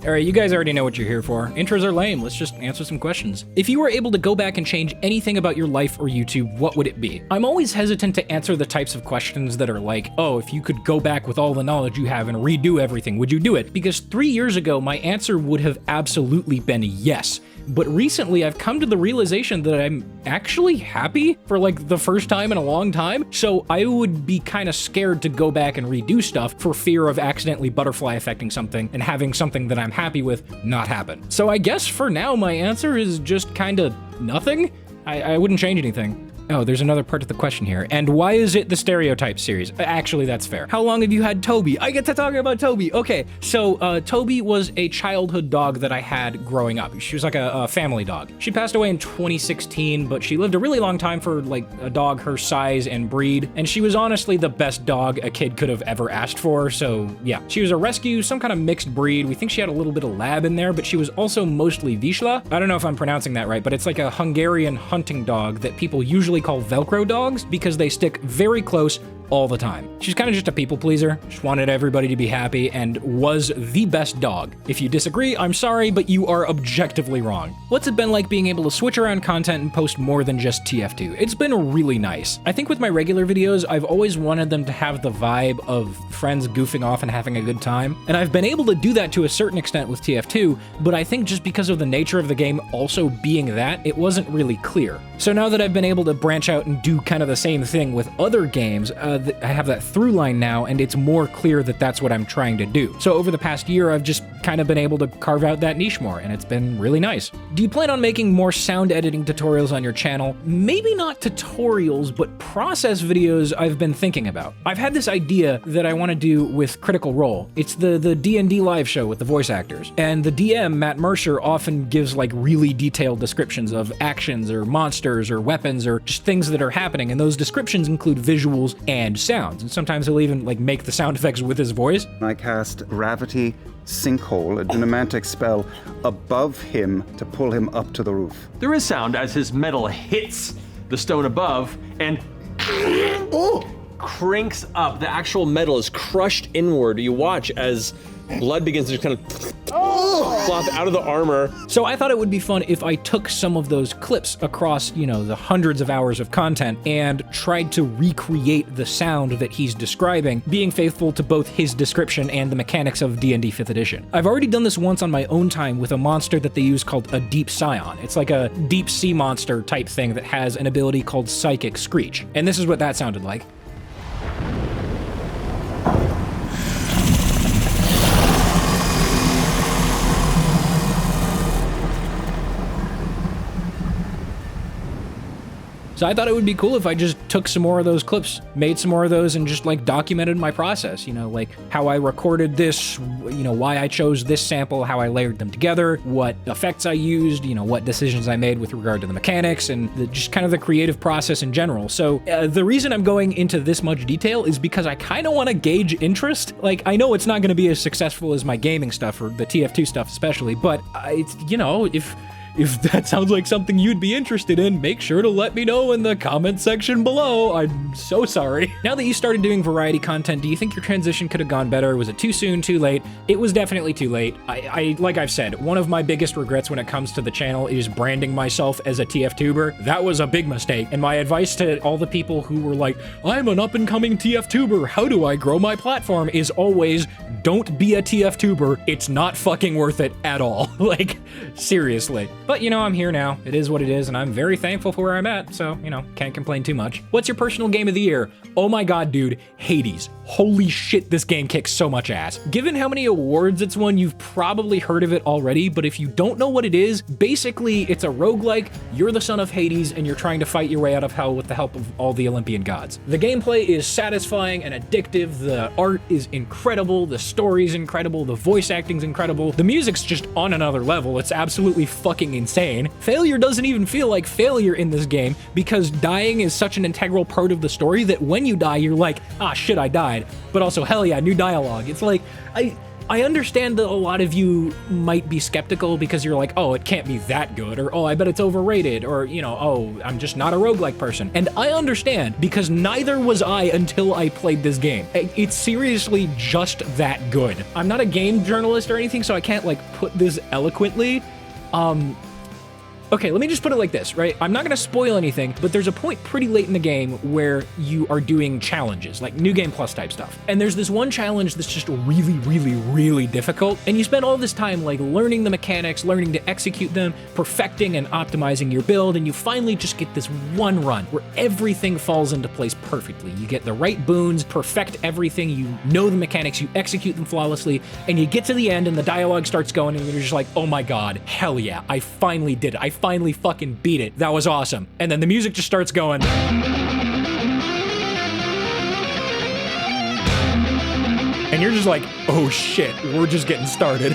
All right, you guys already know what you're here for. Intros are lame. Let's just answer some questions. If you were able to go back and change anything about your life or YouTube, what would it be? I'm always hesitant to answer the types of questions that are like, oh, if you could go back with all the knowledge you have and redo everything, would you do it? Because 3 years ago, my answer would have absolutely been yes. But recently, I've come to the realization that I'm actually happy for like the first time in a long time. So I would be kind of scared to go back and redo stuff for fear of accidentally butterfly affecting something and having something that I'm happy with not happen. So I guess for now, my answer is just kind of nothing. I wouldn't change anything. Oh, there's another part to the question here. And why is it the Stereotype series? Actually, that's fair. How long have you had Toby? I get to talk about Toby. Okay, so Toby was a childhood dog that I had growing up. She was like a family dog. She passed away in 2016, but she lived a really long time for like a dog her size and breed. And she was honestly the best dog a kid could have ever asked for. So yeah, she was a rescue, some kind of mixed breed. We think she had a little bit of lab in there, but she was also mostly Vizsla. I don't know if I'm pronouncing that right, but it's like a Hungarian hunting dog that people usually call Velcro dogs because they stick very close all the time. She's kind of just a people pleaser, just wanted everybody to be happy, and was the best dog. If you disagree, I'm sorry, but you are objectively wrong. What's it been like being able to switch around content and post more than just TF2? It's been really nice. I think with my regular videos, I've always wanted them to have the vibe of friends goofing off and having a good time, and I've been able to do that to a certain extent with TF2, but I think just because of the nature of the game also being that, it wasn't really clear. So now that I've been able to branch out and do kind of the same thing with other games, I have that through line now, and it's more clear that that's what I'm trying to do. So over the past year, I've just kind of been able to carve out that niche more, and it's been really nice. Do you plan on making more sound editing tutorials on your channel? Maybe not tutorials, but process videos I've been thinking about. I've had this idea that I want to do with Critical Role. It's the D&D live show with the voice actors, and the DM, Matt Mercer, often gives like really detailed descriptions of actions or monsters or weapons or just things that are happening, and those descriptions include visuals and sounds, and sometimes he'll even like make the sound effects with his voice. I cast Gravity Sinkhole, a Dunamantic spell, above him to pull him up to the roof. There is sound as his metal hits the stone above and cranks up. The actual metal is crushed inward. You watch as blood begins to just kind of flop out of the armor. So I thought it would be fun if I took some of those clips across, you know, the hundreds of hours of content and tried to recreate the sound that he's describing, being faithful to both his description and the mechanics of D&D 5th edition. I've already done this once on my own time with a monster that they use called a Deep Scion. It's like a deep sea monster type thing that has an ability called Psychic Screech. And this is what that sounded like. So I thought it would be cool if I just took some more of those clips, made some more of those, and just like documented my process, you know, like how I recorded this, you know, why I chose this sample, how I layered them together, what effects I used, you know, what decisions I made with regard to the mechanics, and just kind of the creative process in general. So the reason I'm going into this much detail is because I kind of want to gauge interest. Like, I know it's not going to be as successful as my gaming stuff, or the TF2 stuff especially, but it's, you know, if that sounds like something you'd be interested in, make sure to let me know in the comment section below. I'm so sorry. Now that you started doing variety content, do you think your transition could have gone better? Was it too soon, too late? It was definitely too late. I like I've said, one of my biggest regrets when it comes to the channel is branding myself as a TF-tuber. That was a big mistake. And my advice to all the people who were like, I'm an up-and-coming TF-tuber, how do I grow my platform, is always, don't be a TF-tuber. It's not fucking worth it at all. Like, seriously. But, you know, I'm here now. It is what it is, and I'm very thankful for where I'm at, so, you know, can't complain too much. What's your personal game of the year? Oh my god, dude, Hades. Holy shit, this game kicks so much ass. Given how many awards it's won, you've probably heard of it already, but if you don't know what it is, basically, it's a roguelike, you're the son of Hades, and you're trying to fight your way out of hell with the help of all the Olympian gods. The gameplay is satisfying and addictive, the art is incredible, the story's incredible, the voice acting's incredible, the music's just on another level, it's absolutely fucking insane. Failure doesn't even feel like failure in this game because dying is such an integral part of the story that when you die, you're like, ah shit, I died. But also, hell yeah, new dialogue. It's like, I understand that a lot of you might be skeptical because you're like, oh, it can't be that good, or oh, I bet it's overrated, or, you know, oh, I'm just not a roguelike person. And I understand, because neither was I until I played this game. It's seriously just that good. I'm not a game journalist or anything, so I can't like put this eloquently. Okay, let me just put it like this, right? I'm not gonna spoil anything, but there's a point pretty late in the game where you are doing challenges, like New Game Plus type stuff. And there's this one challenge that's just really, really, really difficult. And you spend all this time like learning the mechanics, learning to execute them, perfecting and optimizing your build, and you finally just get this one run where everything falls into place perfectly. You get the right boons, perfect everything, you know the mechanics, you execute them flawlessly, and you get to the end and the dialogue starts going and you're just like, oh my god, hell yeah, I finally did it. I finally fucking beat it. That was awesome. And then the music just starts going. And you're just like, oh shit, we're just getting started.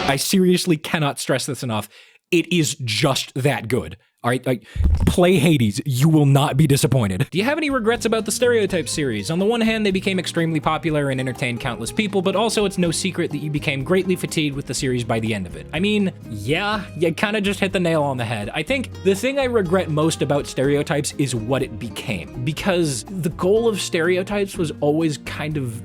I seriously cannot stress this enough. It is just that good. All right, like, play Hades. You will not be disappointed. Do you have any regrets about the Stereotype series? On the one hand, they became extremely popular and entertained countless people, but also it's no secret that you became greatly fatigued with the series by the end of it. I mean, yeah, you kind of just hit the nail on the head. I think the thing I regret most about Stereotypes is what it became, because the goal of Stereotypes was always kind of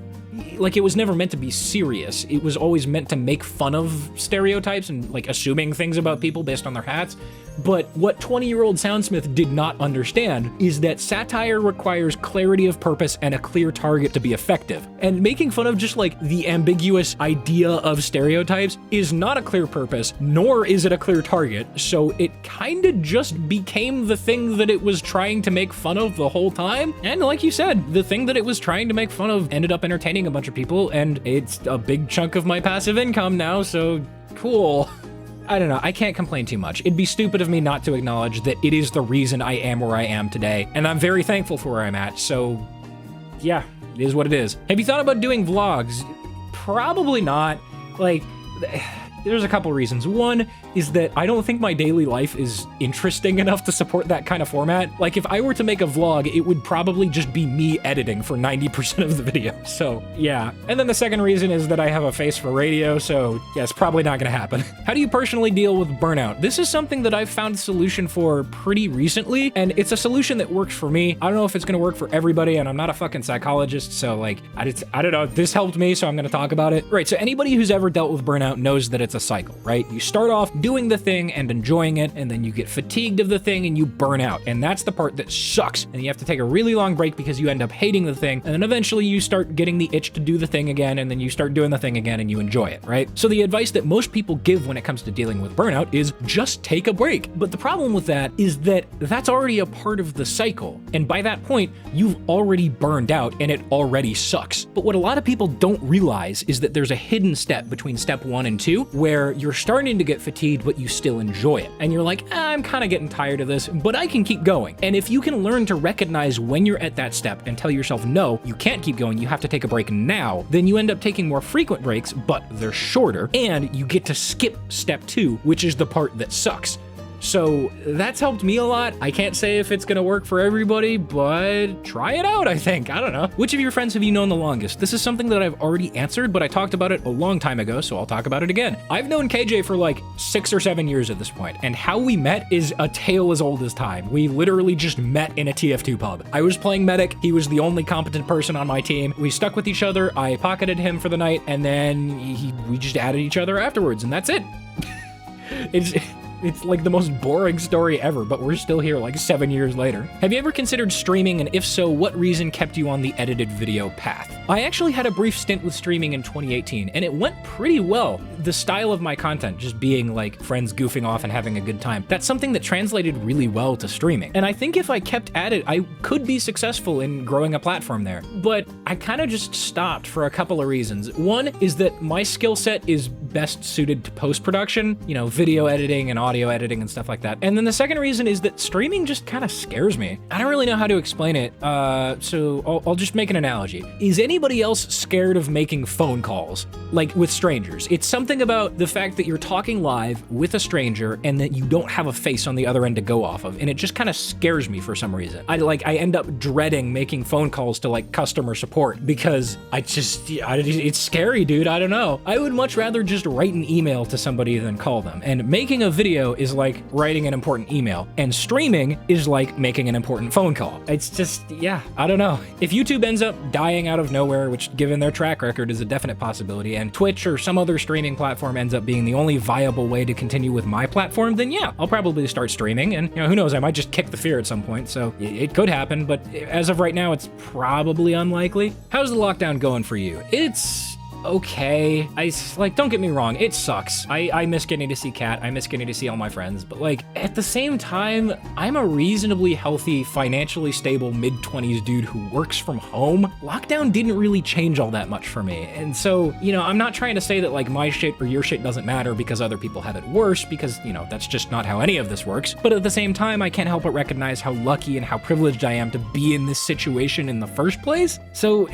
like, it was never meant to be serious. It was always meant to make fun of stereotypes and like assuming things about people based on their hats. But what 20-year-old SoundSmith did not understand is that satire requires clarity of purpose and a clear target to be effective. And making fun of just like the ambiguous idea of stereotypes is not a clear purpose, nor is it a clear target. So it kind of just became the thing that it was trying to make fun of the whole time. And like you said, the thing that it was trying to make fun of ended up entertaining a bunch of people, and it's a big chunk of my passive income now, so cool. I don't know, I can't complain too much. It'd be stupid of me not to acknowledge that it is the reason I am where I am today, and I'm very thankful for where I'm at, so yeah, it is what it is. Have you thought about doing vlogs? Probably not. Like, there's a couple reasons. One is that I don't think my daily life is interesting enough to support that kind of format. Like, if I were to make a vlog, it would probably just be me editing for 90% of the video. So, yeah. And then the second reason is that I have a face for radio, so yeah, it's probably not gonna happen. How do you personally deal with burnout? This is something that I've found a solution for pretty recently, and it's a solution that works for me. I don't know if it's gonna work for everybody, and I'm not a fucking psychologist, so like, I don't know, this helped me, so I'm gonna talk about it. Right, so anybody who's ever dealt with burnout knows that it's a cycle, right? You start off doing the thing and enjoying it, and then you get fatigued of the thing and you burn out. And that's the part that sucks. And you have to take a really long break because you end up hating the thing. And then eventually you start getting the itch to do the thing again, and then you start doing the thing again and you enjoy it, right? So the advice that most people give when it comes to dealing with burnout is just take a break. But the problem with that is that that's already a part of the cycle. And by that point, you've already burned out and it already sucks. But what a lot of people don't realize is that there's a hidden step between step 1 and 2 where you're starting to get fatigued, but you still enjoy it. And you're like, I'm kind of getting tired of this, but I can keep going. And if you can learn to recognize when you're at that step and tell yourself, no, you can't keep going, you have to take a break now, then you end up taking more frequent breaks, but they're shorter, and you get to skip step 2, which is the part that sucks. So that's helped me a lot. I can't say if it's gonna work for everybody, but try it out, I think. I don't know. Which of your friends have you known the longest? This is something that I've already answered, but I talked about it a long time ago, so I'll talk about it again. I've known KJ for like 6 or 7 years at this point, and how we met is a tale as old as time. We literally just met in a TF2 pub. I was playing Medic, he was the only competent person on my team. We stuck with each other, I pocketed him for the night, and then we just added each other afterwards, and that's it. It's like the most boring story ever, but we're still here like 7 years later. Have you ever considered streaming, and if so, what reason kept you on the edited video path? I actually had a brief stint with streaming in 2018, and it went pretty well. The style of my content, just being like friends goofing off and having a good time, that's something that translated really well to streaming. And I think if I kept at it, I could be successful in growing a platform there. But I kind of just stopped for a couple of reasons. One is that my skill set is best suited to post-production, you know, video editing and audio audio editing and stuff like that. And then the second reason is that streaming just kind of scares me. I don't really know how to explain it, so I'll just make an analogy. Is anybody else scared of making phone calls, like with strangers? It's something about the fact that you're talking live with a stranger and that you don't have a face on the other end to go off of, and it just kind of scares me for some reason. I end up dreading making phone calls to like customer support because it's scary, dude. I don't know. I would much rather just write an email to somebody than call them. And making a video is like writing an important email, and streaming is like making an important phone call. It's just, yeah, I don't know. If YouTube ends up dying out of nowhere, which given their track record is a definite possibility, and Twitch or some other streaming platform ends up being the only viable way to continue with my platform, then yeah, I'll probably start streaming, and who knows, I might just kick the fear at some point, so it could happen, but as of right now, it's probably unlikely. How's the lockdown going for you? It's okay. Don't get me wrong, it sucks. I miss getting to see Kat, I miss getting to see all my friends, but like, at the same time, I'm a reasonably healthy, financially stable mid-20s dude who works from home. Lockdown didn't really change all that much for me, and so, I'm not trying to say that like my shit or your shit doesn't matter because other people have it worse, because, that's just not how any of this works, but at the same time, I can't help but recognize how lucky and how privileged I am to be in this situation in the first place, so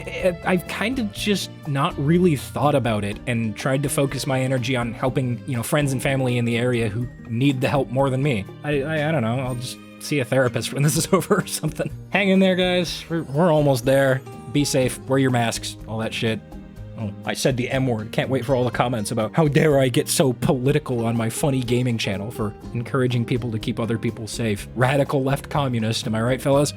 I've kind of just not really thought about it and tried to focus my energy on helping, friends and family in the area who need the help more than me. I don't know, I'll just see a therapist when this is over or something. Hang in there, guys. We're almost there. Be safe, wear your masks, all that shit. Oh, I said the M word. Can't wait for all the comments about how dare I get so political on my funny gaming channel for encouraging people to keep other people safe. Radical left communist, am I right, fellas?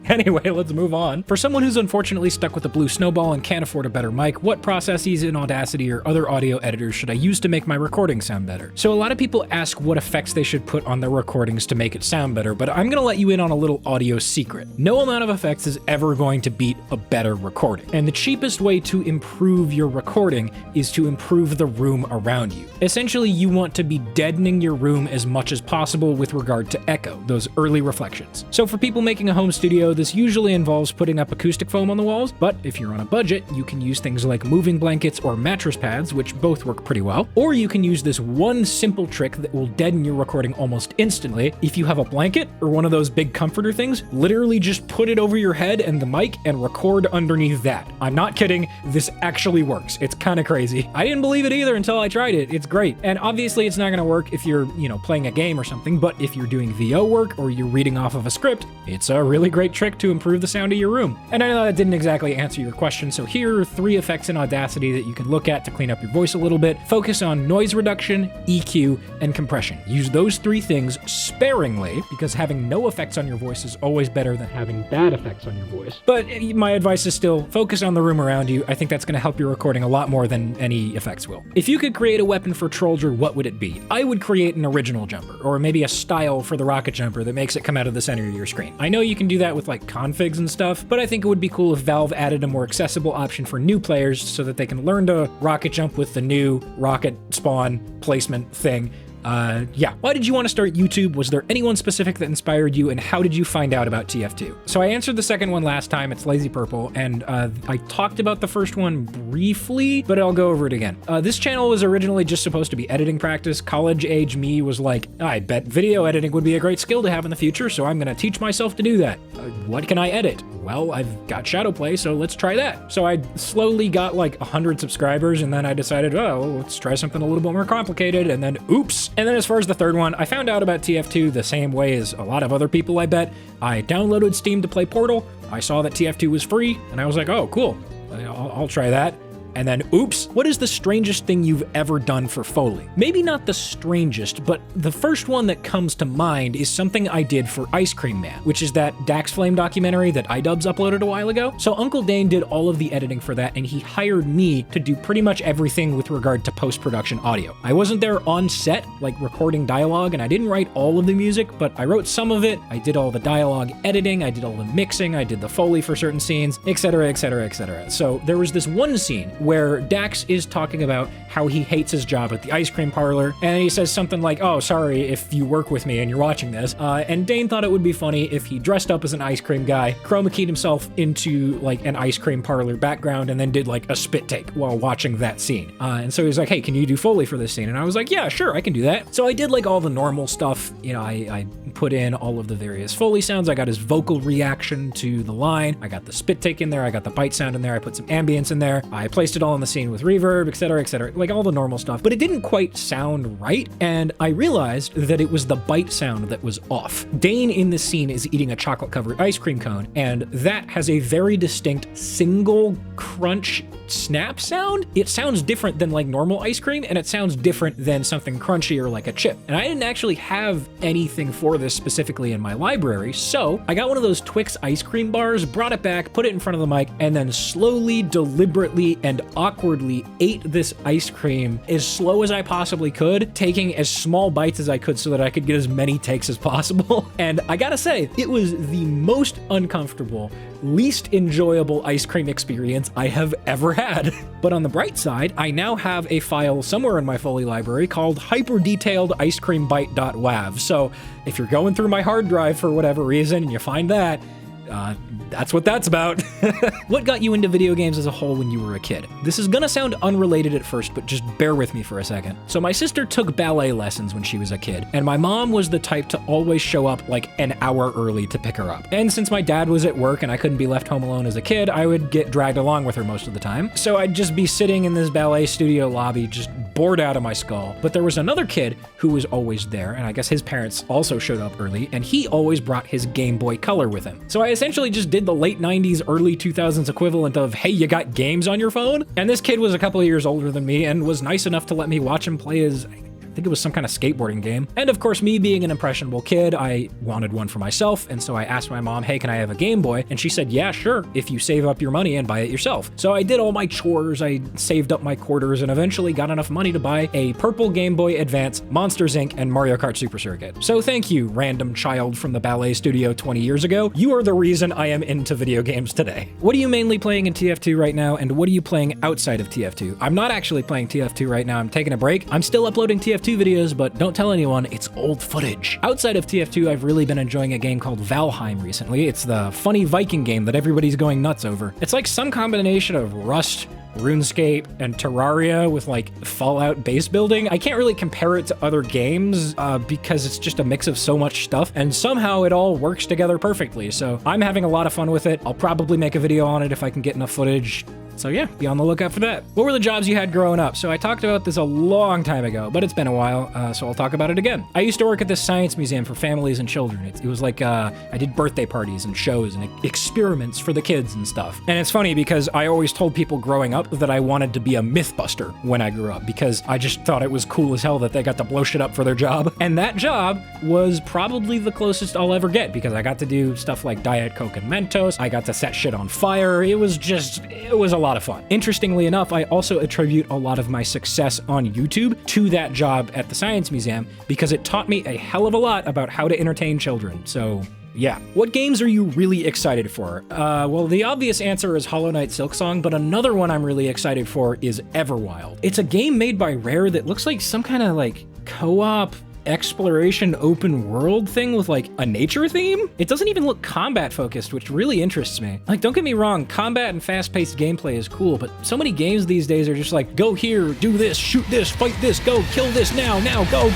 Anyway, let's move on. For someone who's unfortunately stuck with a blue snowball and can't afford a better mic, what processes in Audacity or other audio editors should I use to make my recording sound better? So a lot of people ask what effects they should put on their recordings to make it sound better, but I'm gonna let you in on a little audio secret. No amount of effects is ever going to beat a better recording. And the cheapest way to improve your recording is to improve the room around you. Essentially, you want to be deadening your room as much as possible with regard to echo, those early reflections. So for people making a home studio, this usually involves putting up acoustic foam on the walls, but if you're on a budget, you can use things like moving blankets or mattress pads, which both work pretty well, or you can use this one simple trick that will deaden your recording almost instantly. If you have a blanket or one of those big comforter things, literally just put it over your head and the mic and record underneath that. I'm not kidding, this actually works. It's kind of crazy. I didn't believe it either until I tried it. It's great. And obviously it's not gonna work if you're, playing a game or something, but if you're doing VO work or you're reading off of a script, it's a really great trick to improve the sound of your room. And I know that didn't exactly answer your question, so here are 3 effects in Audacity that you can look at to clean up your voice a little bit. Focus on noise reduction, EQ, and compression. Use those 3 things sparingly, because having no effects on your voice is always better than having bad effects on your voice. But my advice is still focus on the room around you. I think that's going to help your recording a lot more than any effects will. If you could create a weapon for Trollger, what would it be? I would create an original jumper, or maybe a style for the rocket jumper that makes it come out of the center of your screen. I know you can do that with like configs and stuff, but I think it would be cool if Valve added a more accessible option for new players so that they can learn to rocket jump with the new rocket spawn placement thing. Yeah. Why did you want to start YouTube? Was there anyone specific that inspired you, and how did you find out about TF2? So I answered the second one last time. It's Lazy Purple, and I talked about the first one briefly, but I'll go over it again. This channel was originally just supposed to be editing practice. College-age me was like, I bet video editing would be a great skill to have in the future, so I'm gonna teach myself to do that. What can I edit? Well, I've got Shadowplay, so let's try that. So I slowly got like 100 subscribers, and then I decided, oh, let's try something a little bit more complicated, and then oops. And then as far as the third one, I found out about TF2 the same way as a lot of other people, I bet. I downloaded Steam to play Portal, I saw that TF2 was free, and I was like, oh, cool, I'll try that. And then, oops, what is the strangest thing you've ever done for Foley? Maybe not the strangest, but the first one that comes to mind is something I did for Ice Cream Man, which is that Dax Flame documentary that iDubbbz uploaded a while ago. So Uncle Dane did all of the editing for that, and he hired me to do pretty much everything with regard to post-production audio. I wasn't there on set, like recording dialogue, and I didn't write all of the music, but I wrote some of it. I did all the dialogue editing, I did all the mixing, I did the Foley for certain scenes, etc., etc., etc. So there was this one scene where Dax is talking about how he hates his job at the ice cream parlor, and he says something like, oh, sorry if you work with me and you're watching this. And Dane thought it would be funny if he dressed up as an ice cream guy, chroma keyed himself into like an ice cream parlor background, and then did like a spit take while watching that scene. And so he was like, hey, can you do Foley for this scene? And I was like, yeah, sure, I can do that. So I did like all the normal stuff. You know, I put in all of the various Foley sounds. I got his vocal reaction to the line. I got the spit take in there. I got the bite sound in there. I put some ambience in there. I placed it all in the scene with reverb, etc., like all the normal stuff. But it didn't quite sound right, and I realized that it was the bite sound that was off. Dane in this scene is eating a chocolate-covered ice cream cone, and that has a very distinct single crunch snap sound. It sounds different than like normal ice cream, and it sounds different than something crunchy or like a chip. And I didn't actually have anything for this specifically in my library, so I got one of those Twix ice cream bars, brought it back, put it in front of the mic, and then slowly, deliberately, and awkwardly ate this ice cream as slow as I possibly could, taking as small bites as I could so that I could get as many takes as possible. And I gotta say, it was the most uncomfortable, least enjoyable ice cream experience I have ever had. But on the bright side, I now have a file somewhere in my Foley library called hyperdetailed-icecreambite.wav. So if you're going through my hard drive for whatever reason and you find that, that's what that's about. What got you into video games as a whole when you were a kid? This is gonna sound unrelated at first, but just bear with me for a second. So my sister took ballet lessons when she was a kid, and my mom was the type to always show up like an hour early to pick her up. And since my dad was at work and I couldn't be left home alone as a kid, I would get dragged along with her most of the time. So I'd just be sitting in this ballet studio lobby, just bored out of my skull. But there was another kid who was always there, and I guess his parents also showed up early, and he always brought his Game Boy Color with him. So I essentially just did the late 90s, early 2000s equivalent of, hey, you got games on your phone? And this kid was a couple of years older than me and was nice enough to let me watch him play his, I think it was some kind of skateboarding game. And of course, me being an impressionable kid, I wanted one for myself, and so I asked my mom, hey, can I have a Game Boy? And she said, yeah, sure, if you save up your money and buy it yourself. So I did all my chores, I saved up my quarters, and eventually got enough money to buy a purple Game Boy Advance, Monsters Inc., and Mario Kart Super Circuit. So thank you, random child from the ballet studio 20 years ago. You are the reason I am into video games today. What are you mainly playing in TF2 right now, and what are you playing outside of TF2? I'm not actually playing TF2 right now, I'm taking a break. I'm still uploading TF2 videos, but don't tell anyone, it's old footage. Outside of TF2, I've really been enjoying a game called Valheim recently. It's the funny Viking game that everybody's going nuts over. It's like some combination of Rust, RuneScape, and Terraria with like Fallout base building. I can't really compare it to other games because it's just a mix of so much stuff, and somehow it all works together perfectly. So I'm having a lot of fun with it. I'll probably make a video on it if I can get enough footage. So yeah, be on the lookout for that. What were the jobs you had growing up? So I talked about this a long time ago, but it's been a while, so I'll talk about it again. I used to work at this science museum for families and children. It was like, I did birthday parties and shows and experiments for the kids and stuff. And it's funny because I always told people growing up that I wanted to be a Mythbuster when I grew up, because I just thought it was cool as hell that they got to blow shit up for their job. And that job was probably the closest I'll ever get, because I got to do stuff like Diet Coke and Mentos. I got to set shit on fire. It was a lot of fun. Interestingly enough, I also attribute a lot of my success on YouTube to that job at the Science Museum, because it taught me a hell of a lot about how to entertain children. So yeah. What games are you really excited for? Well, the obvious answer is Hollow Knight Silksong, but another one I'm really excited for is Everwild. It's a game made by Rare that looks like some kind of like co-op exploration open world thing with like a nature theme. It doesn't even look combat focused, which really interests me. Like, don't get me wrong, combat and fast-paced gameplay is cool, but so many games these days are just like, go here, do this, shoot this, fight this, go, kill this now, go,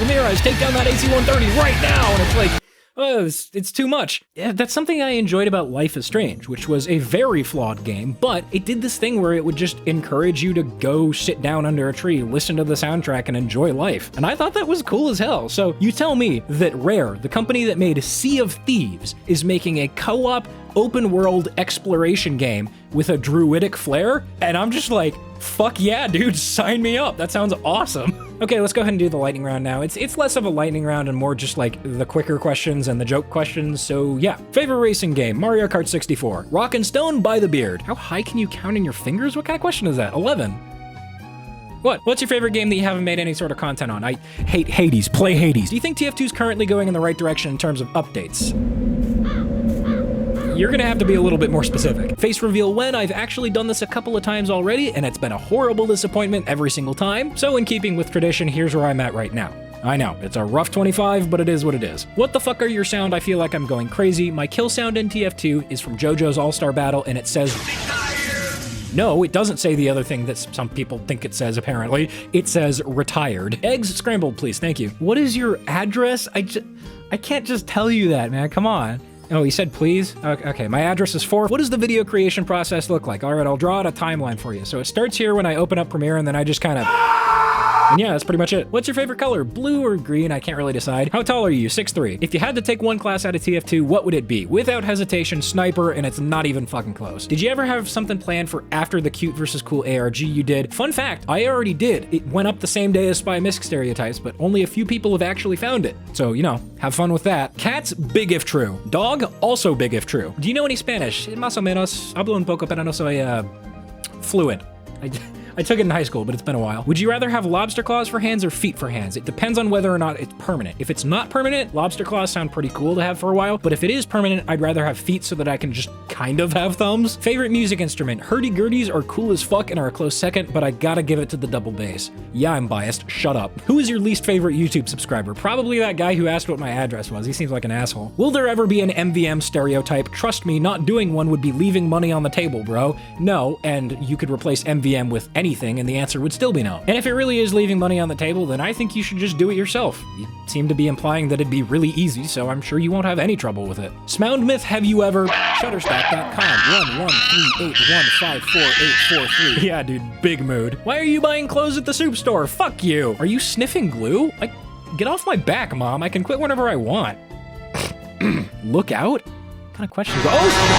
Ramirez, take down that AC-130 right now, and it's like, oh, it's too much. Yeah, that's something I enjoyed about Life is Strange, which was a very flawed game, but it did this thing where it would just encourage you to go sit down under a tree, listen to the soundtrack, and enjoy life. And I thought that was cool as hell. So you tell me that Rare, the company that made Sea of Thieves, is making a co-op open world exploration game with a druidic flair, and I'm just like, fuck yeah, dude, sign me up. That sounds awesome. Okay, let's go ahead and do the lightning round now. It's less of a lightning round and more just like the quicker questions and the joke questions, so yeah. Favorite racing game, Mario Kart 64. Rock and Stone by the Beard. How high can you count in your fingers? What kind of question is that? 11. What? What's your favorite game that you haven't made any sort of content on? I hate Hades. Play Hades. Do you think TF2 is currently going in the right direction in terms of updates? You're gonna have to be a little bit more specific. Face reveal when. I've actually done this a couple of times already, and it's been a horrible disappointment every single time. So in keeping with tradition, here's where I'm at right now. I know, it's a rough 25, but it is what it is. What the fuck are your sound? I feel like I'm going crazy. My kill sound in TF2 is from JoJo's All-Star Battle, and it says... No, it doesn't say the other thing that some people think it says, apparently. It says retired. Eggs scrambled, please, thank you. What is your address? I can't just tell you that, man, come on. Oh, he said please? Okay, my address is 4. What does the video creation process look like? All right, I'll draw out a timeline for you. So it starts here when I open up Premiere, and then I just kind of... And yeah, that's pretty much it. What's your favorite color? Blue or green? I can't really decide. How tall are you? 6'3". If you had to take one class out of TF2, what would it be? Without hesitation, sniper, and it's not even fucking close. Did you ever have something planned for after the cute versus cool ARG you did? Fun fact, I already did. It went up the same day as Spy Misc Stereotypes, but only a few people have actually found it. So, you know, have fun with that. Cats, big if true. Dog, also big if true. Do you know any Spanish? Más o menos. Hablo un poco, pero no soy, fluent. I took it in high school, but it's been a while. Would you rather have lobster claws for hands or feet for hands? It depends on whether or not it's permanent. If it's not permanent, lobster claws sound pretty cool to have for a while, but if it is permanent, I'd rather have feet so that I can just kind of have thumbs. Favorite music instrument? Hurdy-gurdies are cool as fuck and are a close second, but I gotta give it to the double bass. Yeah, I'm biased. Shut up. Who is your least favorite YouTube subscriber? Probably that guy who asked what my address was. He seems like an asshole. Will there ever be an MVM stereotype? Trust me, not doing one would be leaving money on the table, bro. No, and you could replace MVM with anything, and the answer would still be no. And if it really is leaving money on the table, then I think you should just do it yourself. You seem to be implying that it'd be really easy, so I'm sure you won't have any trouble with it. SoundSmith, have you ever? Shutterstock.com 11381548843. Yeah, dude, big mood. Why are you buying clothes at the soup store? Fuck you. Are you sniffing glue? Get off my back, Mom. I can quit whenever I want. Look out? What kind of questions? Oh!